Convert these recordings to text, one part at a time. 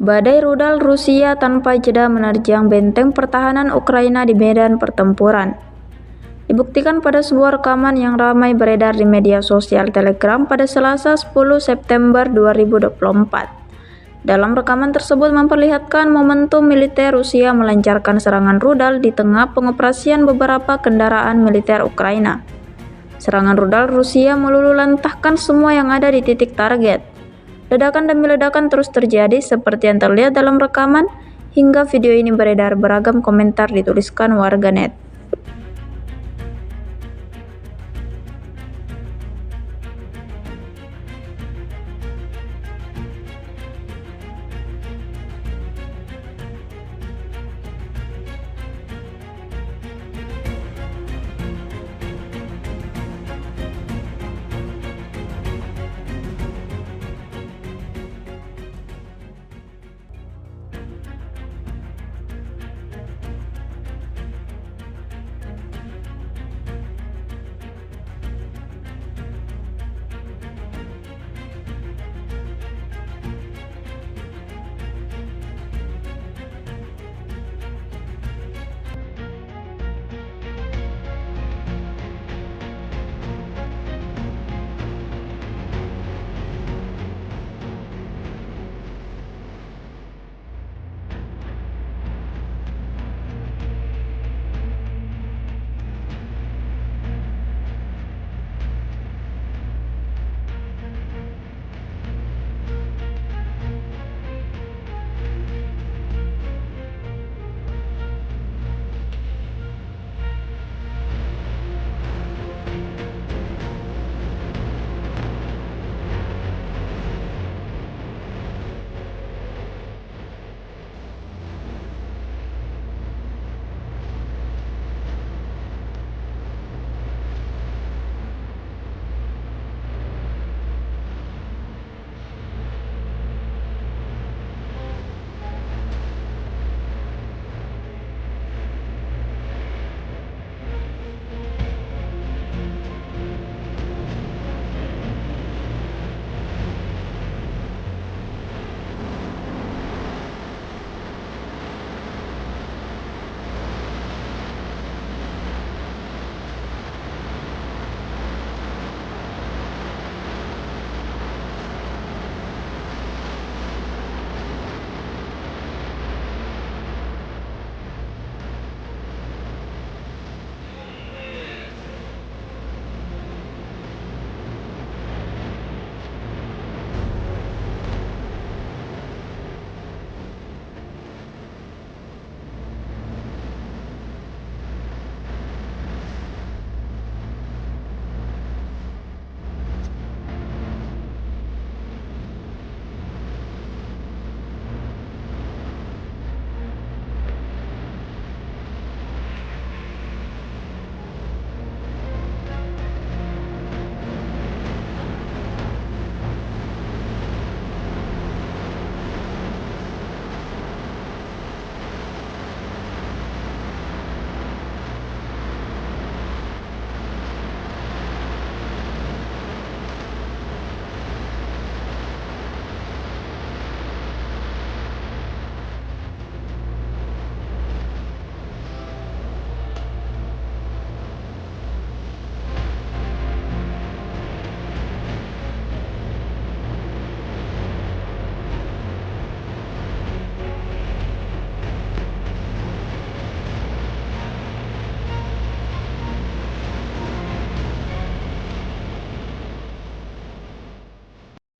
Badai rudal Rusia tanpa jeda menerjang benteng pertahanan Ukraina di medan pertempuran. Dibuktikan pada sebuah rekaman yang ramai beredar di media sosial Telegram pada Selasa 10 September 2024. Dalam rekaman tersebut memperlihatkan momentum militer Rusia melancarkan serangan rudal di tengah pengoperasian beberapa kendaraan militer Ukraina. Serangan rudal Rusia meluluhlantahkan semua yang ada di titik target. Ledakan demi ledakan terus terjadi seperti yang terlihat dalam rekaman, hingga video ini beredar beragam komentar dituliskan warganet.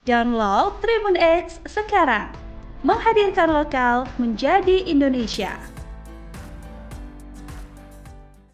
Download Tribun X sekarang, menghadirkan lokal menjadi Indonesia.